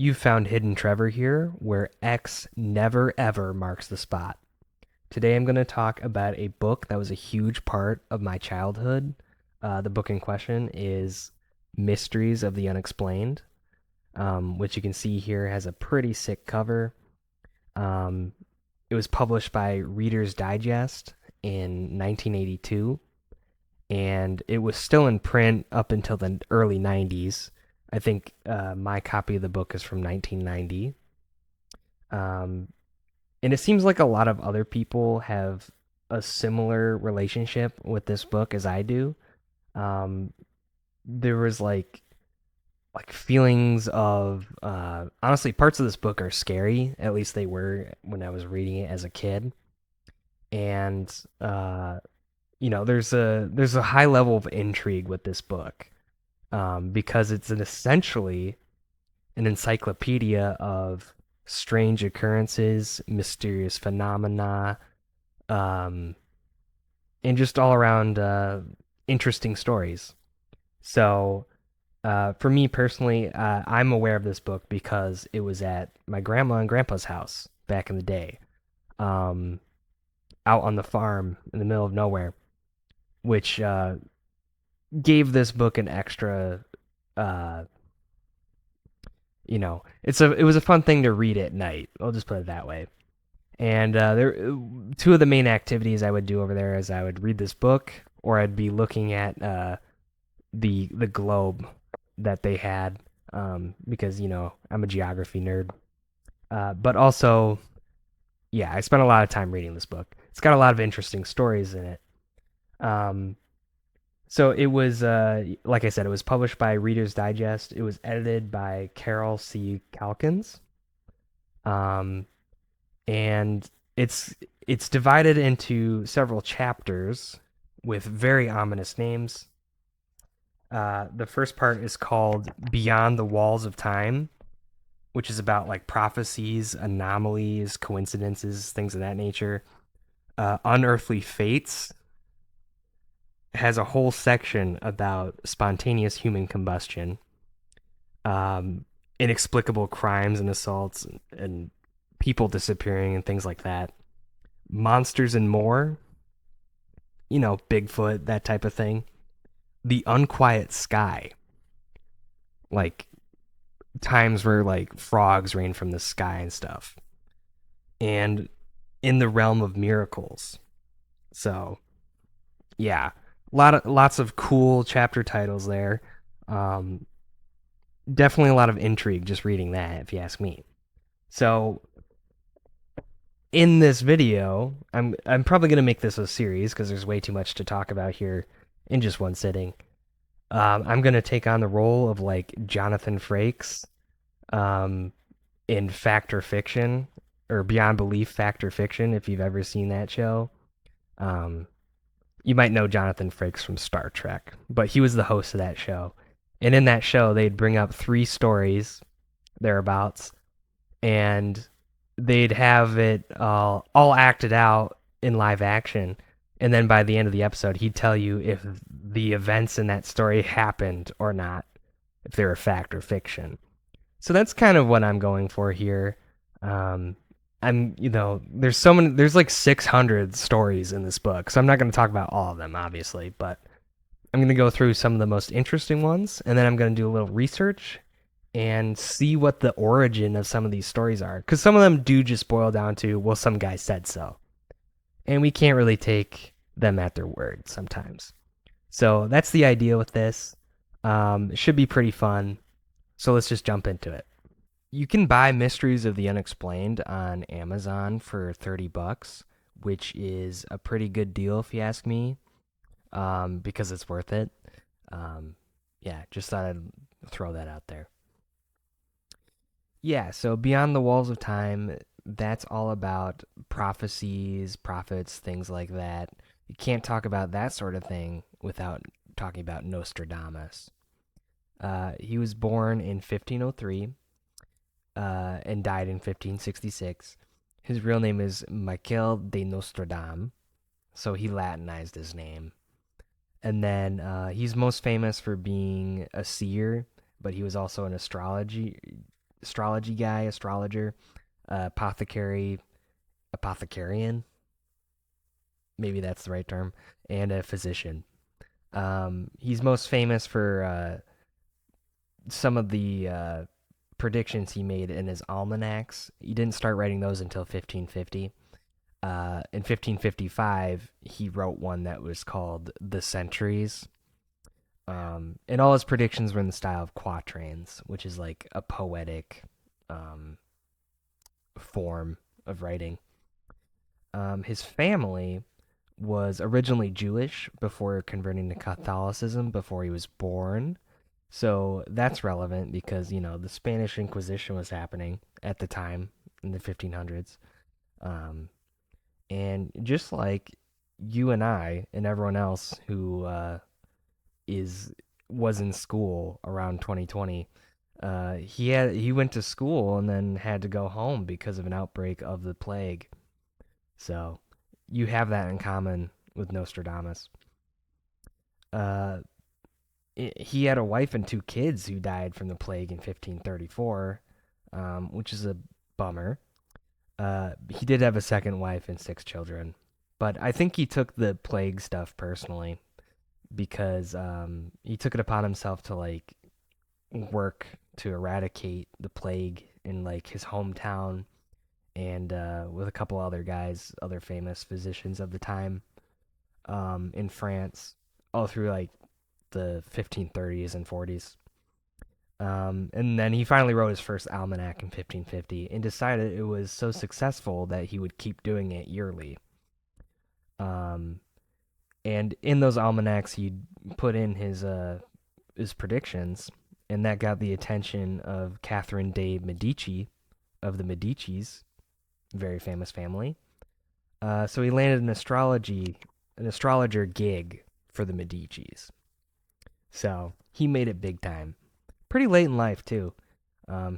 You've found Hidden Trevor here, where X never ever marks the spot. Today I'm going to talk about a book that was a huge part of my childhood. The book in question is Mysteries of the Unexplained, which you can see here has a pretty sick cover. Um, it was published by Reader's Digest in 1982, and it was still in print up until the early 90s. I think my copy of the book is from 1990. Um, and it seems like a lot of other people have a similar relationship with this book as I do. Um, there was like feelings of honestly, parts of this book are scary. At least they were when I was reading it as a kid. And there's a high level of intrigue with this book, because it's essentially an encyclopedia of strange occurrences, mysterious phenomena, um, and just all around interesting stories. So, for me personally, I'm aware of this book because it was at my grandma and grandpa's house back in the day, um, out on the farm in the middle of nowhere, which gave this book an extra. Uh, it was a fun thing to read at night. I'll just put it that way. And two of the main activities I would do over there is I would read this book, or I'd be looking at the globe that they had, because I'm a geography nerd. But also, yeah, I spent a lot of time reading this book. It's got a lot of interesting stories in it. Um, so it was, like I said, it was published by Reader's Digest. It was edited by Carol C. Calkins. Um, and it's divided into several chapters with very ominous names. The first part is called Beyond the Walls of Time, which is about like prophecies, anomalies, coincidences, things of that nature. Unearthly Fates has a whole section about spontaneous human combustion, um, inexplicable crimes and assaults, and people disappearing and things like that. Monsters and More, Bigfoot, that type of thing. The Unquiet Sky, like times where like frogs rain from the sky and stuff. And In the Realm of Miracles. So, yeah, lots of cool chapter titles there. Um, Definitely a lot of intrigue just reading that, if you ask me. So, in this video, I'm probably gonna make this a series because there's way too much to talk about here in just one sitting. I'm gonna take on the role of like Jonathan Frakes, um, in Fact or Fiction, or Beyond Belief Fact or Fiction, if you've ever seen that show. Um, you might know Jonathan Frakes from Star Trek, but he was the host of that show. And in that show, they'd bring up three stories thereabouts, and they'd have it all acted out in live action. And then by the end of the episode, he'd tell you if the events in that story happened or not, if they were fact or fiction. So that's kind of what I'm going for here. Um, there's like 600 stories in this book, so I'm not going to talk about all of them, obviously, but I'm going to go through some of the most interesting ones, and then I'm going to do a little research and see what the origin of some of these stories are. Because some of them do just boil down to, well, some guy said so. And we can't really take them at their word sometimes. So that's the idea with this. It should be pretty fun. So let's just jump into it. You can buy Mysteries of the Unexplained on Amazon for $30, which is a pretty good deal if you ask me, because it's worth it. Yeah, just thought I'd throw that out there. Yeah, so Beyond the Walls of Time, that's all about prophecies, prophets, things like that. You can't talk about that sort of thing without talking about Nostradamus. He was born in 1503, and died in 1566. His real name is Michael de Nostradam, so he Latinized his name. And then he's most famous for being a seer, but he was also an astrology guy, astrologer, apothecary, apothecarian, maybe that's the right term, and a physician. He's most famous for some of the predictions he made in his almanacs. He didn't start writing those until 1550. In 1555, he wrote one that was called The Centuries. And all his predictions were in the style of quatrains, which is like a poetic um, form of writing. His family was originally Jewish before converting to Catholicism before he was born. So that's relevant because, the Spanish Inquisition was happening at the time in the 1500s. Um, and just like you and I and everyone else who is was in school around 2020, he went to school and then had to go home because of an outbreak of the plague. So you have that in common with Nostradamus. Uh, he had a wife and two kids who died from the plague in 1534, which is a bummer. He did have a second wife and six children, but I think he took the plague stuff personally because he took it upon himself to like work to eradicate the plague in like his hometown and with a couple other guys, other famous physicians of the time in France, all through like the 1530s and 40s. And then he finally wrote his first almanac in 1550 and decided it was so successful that he would keep doing it yearly. Um, and in those almanacs, he'd put in his predictions, and that got the attention of Catherine de Medici of the Medicis, very famous family. So he landed an astrologer gig for the Medicis. So he made it big time. Pretty late in life too.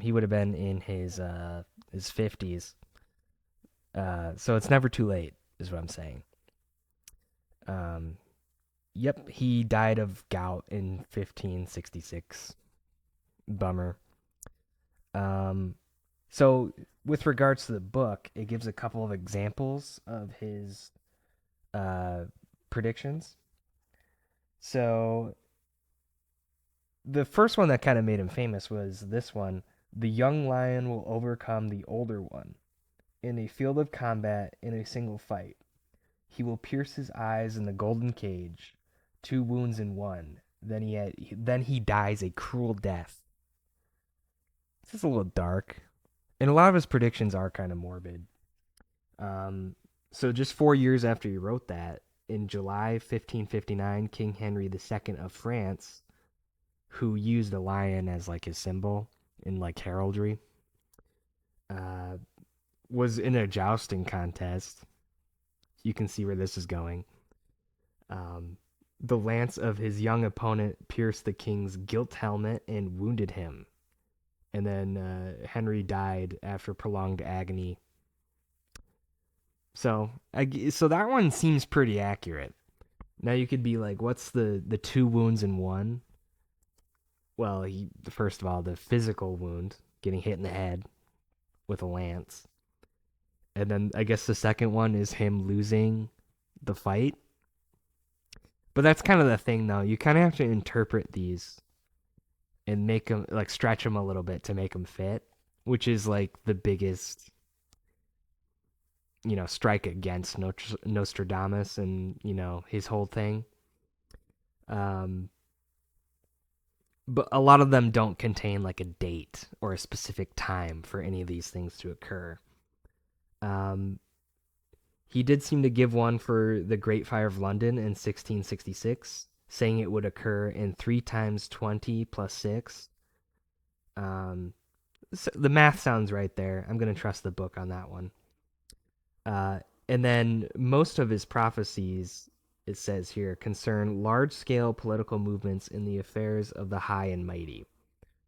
He would have been in his 50s. So it's never too late, is what I'm saying. Um, yep, he died of gout in 1566. Bummer. Um, so with regards to the book, it gives a couple of examples of his uh, predictions. So the first one that kind of made him famous was this one: the young lion will overcome the older one in a field of combat in a single fight. He will pierce his eyes in the golden cage, two wounds in one. Then he dies a cruel death. This is a little dark, and a lot of his predictions are kind of morbid. Um, so just 4 years after he wrote that, in July 1559, King Henry II of France, who used a lion as like his symbol in like heraldry, uh, was in a jousting contest. You can see where this is going. Um, the lance of his young opponent pierced the king's gilt helmet and wounded him. And then Henry died after prolonged agony. So that one seems pretty accurate. Now you could be like, what's the two wounds in one? Well, first of all, the physical wound, getting hit in the head with a lance. And then I guess the second one is him losing the fight. But that's kind of the thing, though. You kind of have to interpret these and make them, like, stretch them a little bit to make them fit, which is like the biggest, strike against Nostradamus and, his whole thing. Um, but a lot of them don't contain like a date or a specific time for any of these things to occur. Um, he did seem to give one for the Great Fire of London in 1666, saying it would occur in 3 times 20 plus 6. So the math sounds right there. I'm going to trust the book on that one. Uh, and then most of his prophecies, it says here, concern large-scale political movements in the affairs of the high and mighty.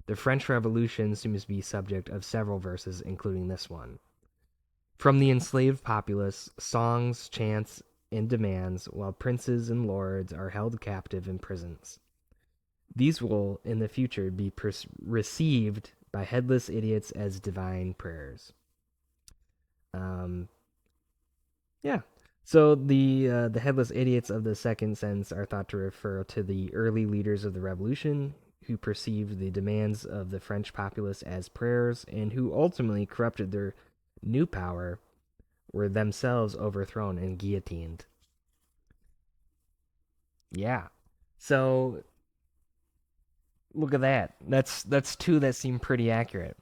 The French Revolution seems to be subject of several verses, including this one. From the enslaved populace, songs, chants, and demands, while princes and lords are held captive in prisons. These will, in the future, be received by headless idiots as divine prayers. Um, yeah. So the headless idiots of the second sentence are thought to refer to the early leaders of the revolution who perceived the demands of the French populace as prayers and who ultimately corrupted their new power, were themselves overthrown and guillotined. Yeah. So look at that. That's two that seem pretty accurate.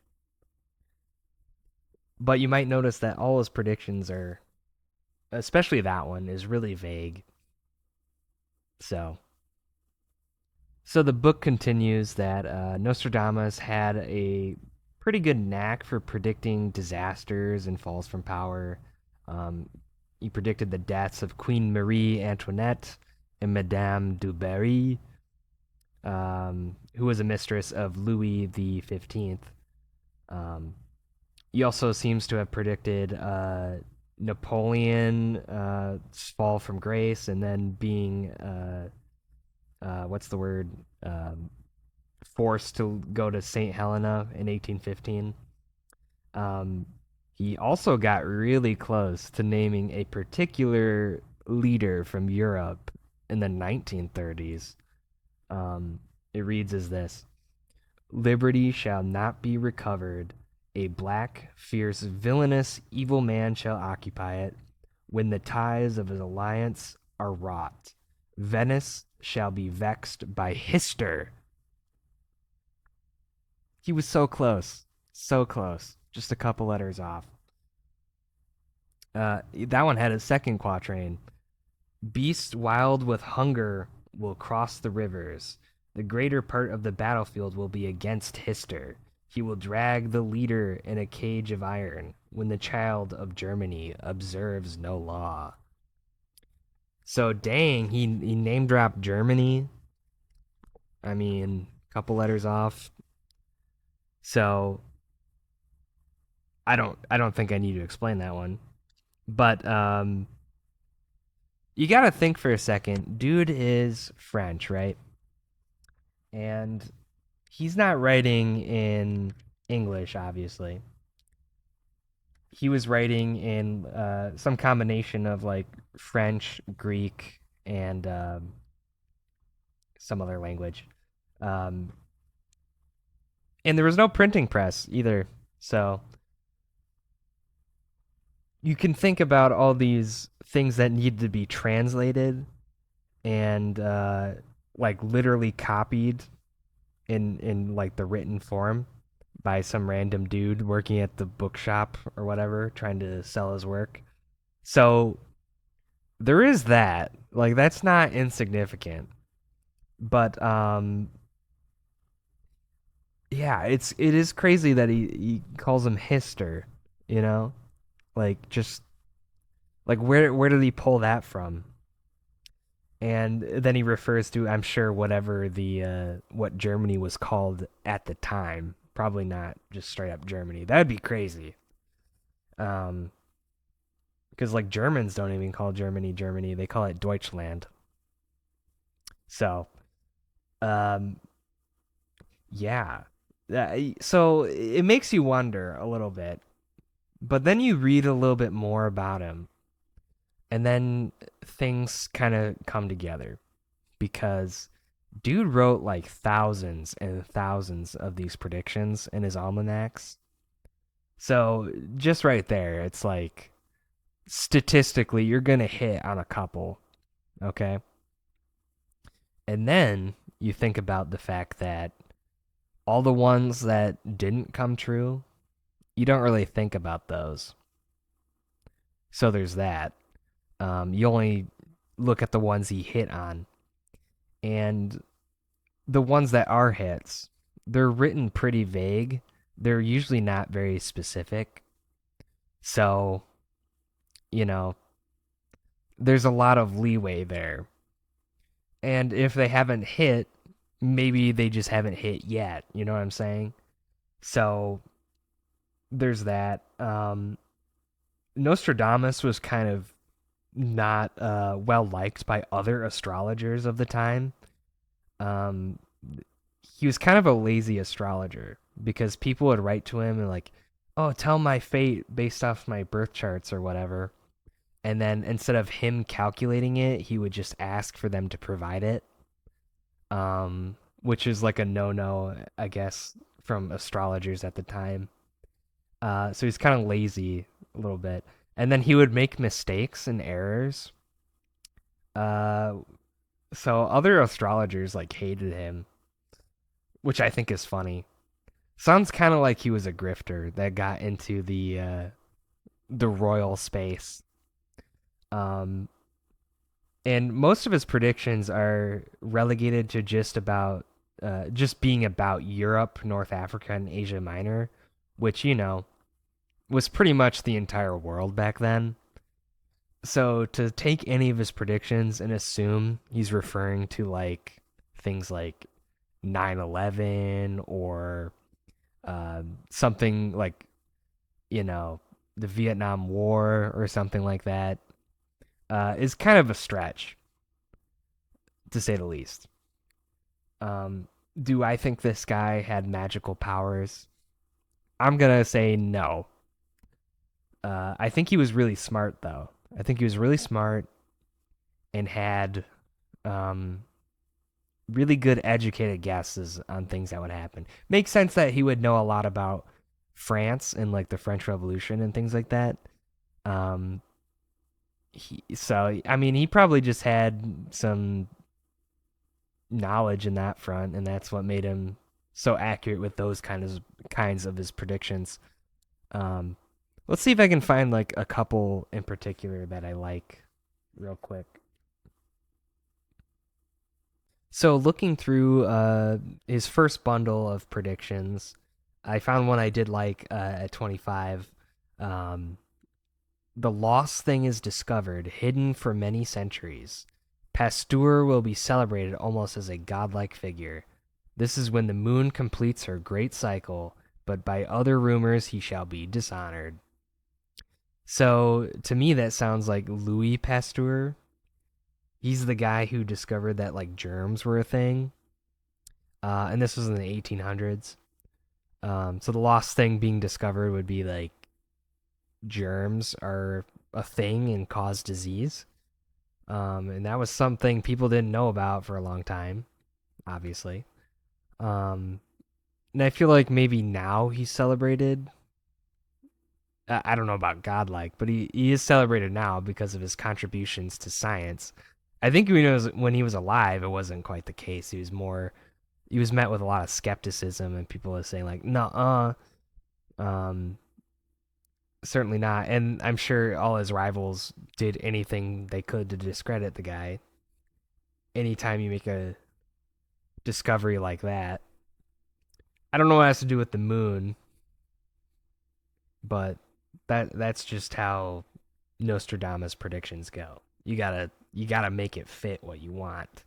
But you might notice that all his predictions are, especially that one, is really vague. So, so the book continues that Nostradamus had a pretty good knack for predicting disasters and falls from power. Um, he predicted the deaths of Queen Marie Antoinette and Madame du Barry, who was a mistress of Louis the 15th. Um, he also seems to have predicted Napoleon's fall from grace and then being what's the word, forced to go to St. Helena in 1815. Um, he also got really close to naming a particular leader from Europe in the 1930s. Um, it reads as this: Liberty shall not be recovered. A black, fierce, villainous, evil man shall occupy it. When the ties of his alliance are wrought, Venice shall be vexed by Hister. He was so close. So close. Just a couple letters off. That one had a second quatrain. Beasts wild with hunger will cross the rivers. The greater part of the battlefield will be against Hister. He will drag the leader in a cage of iron when the child of Germany observes no law. So dang, he name dropped Germany. I mean, couple letters off. So I don't think I need to explain that one. But you got to think for a second. Dude is French, right? And he's not writing in English, obviously. He was writing in some combination of like French, Greek, and some other language. Um, and there was no printing press either. So you can think about all these things that need to be translated and like literally copied in like the written form by some random dude working at the bookshop or whatever trying to sell his work. So there is that. Like that's not insignificant. But yeah, it is crazy that he calls him Hister, you know? Like just like where did he pull that from? And then he refers to, I'm sure, whatever the what Germany was called at the time. Probably not just straight up Germany. That'd be crazy. Um, because like Germans don't even call Germany Germany; they call it Deutschland. So, um, yeah. So it makes you wonder a little bit, but then you read a little bit more about him, and then things kind of come together because dude wrote like thousands and thousands of these predictions in his almanacs. So just right there, it's like statistically, you're going to hit on a couple. Okay. And then you think about the fact that all the ones that didn't come true, you don't really think about those. So there's that. You only look at the ones he hit on. And the ones that are hits, they're written pretty vague. They're usually not very specific. So, you know, there's a lot of leeway there. And if they haven't hit, maybe they just haven't hit yet. You know what I'm saying? So there's that. Nostradamus was kind of not well liked by other astrologers of the time. Um, he was kind of a lazy astrologer because people would write to him and like, "Oh, tell my fate based off my birth charts or whatever." And then instead of him calculating it, he would just ask for them to provide it. Which is like a no-no, I guess, from astrologers at the time. So he's kind of lazy a little bit, and then he would make mistakes and errors. Uh, so other astrologers like hated him, which I think is funny. Sounds kind of like he was a grifter that got into the royal space. Um, and most of his predictions are relegated to just being about Europe, North Africa, and Asia Minor, which was pretty much the entire world back then. So to take any of his predictions and assume he's referring to like things like 9/11 or something like you know the Vietnam War or something like that is kind of a stretch, to say the least. Um, do I think this guy had magical powers? I'm gonna say no. I think he was really smart, though. I think he was really smart and had um, really good educated guesses on things that would happen. Makes sense that he would know a lot about France and like the French Revolution and things like that. Um, so I mean, he probably just had some knowledge in that front, and that's what made him so accurate with those kinds of his predictions. Um, let's see if I can find like a couple in particular that I like real quick. So looking through his first bundle of predictions, I found one I did like at 25. Um, the lost thing is discovered, hidden for many centuries. Pasteur will be celebrated almost as a godlike figure. This is when the moon completes her great cycle, but by other rumors he shall be dishonored. So to me, that sounds like Louis Pasteur. He's the guy who discovered that like germs were a thing, and this was in the 1800s. So the lost thing being discovered would be like germs are a thing and cause disease. And that was something people didn't know about for a long time, obviously. Um, and I feel like maybe now he's celebrated. I don't know about godlike, but he is celebrated now because of his contributions to science. I think when he was alive, it wasn't quite the case. He was met with a lot of skepticism, and people were saying like, "Nah, um, certainly not." And I'm sure all his rivals did anything they could to discredit the guy. Anytime you make a discovery like that, I don't know what it has to do with the moon, but that's just how Nostradamus predictions go. You gotta make it fit what you want.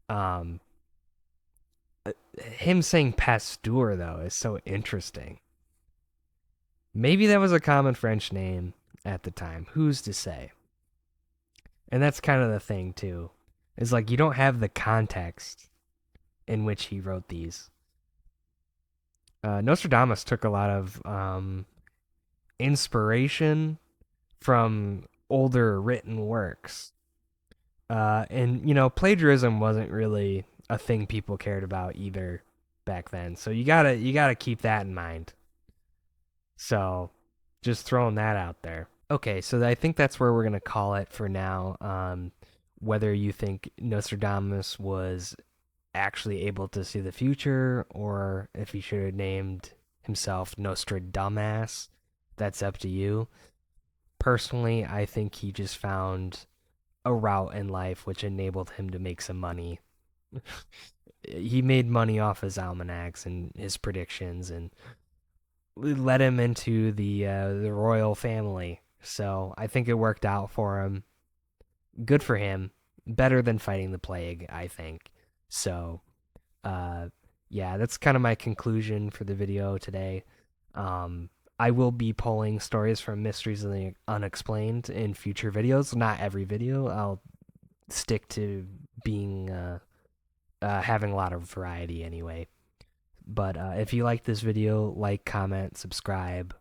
Um, him saying Pasteur though is so interesting. Maybe that was a common French name at the time. Who's to say? And that's kind of the thing too. Is like you don't have the context in which he wrote these. Nostradamus took a lot of inspiration from older written works. And plagiarism wasn't really a thing people cared about either back then. So you gotta keep that in mind. So just throwing that out there. Okay, so I think that's where we're gonna call it for now. Whether you think Nostradamus was actually able to see the future, or if he should have named himself Nostradamus, that's up to you. Personally, I think he just found a route in life which enabled him to make some money. He made money off his almanacs and his predictions, and led him into the royal family. So I think it worked out for him. Good for him. Better than fighting the plague, I think. So, uh, yeah, that's kind of my conclusion for the video today. I will be pulling stories from Mysteries of the Unexplained in future videos. Not every video. I'll stick to being having a lot of variety anyway. But if you like this video, like, comment, subscribe.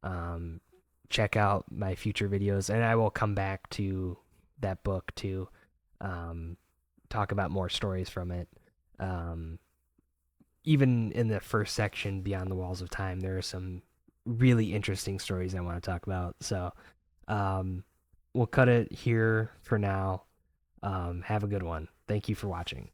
Um, Check out my future videos, and I will come back to that book to um, talk about more stories from it. Um, Even in the first section, Beyond the Walls of Time, there are some really interesting stories I want to talk about. So um, we'll cut it here for now. Have a good one. Thank you for watching.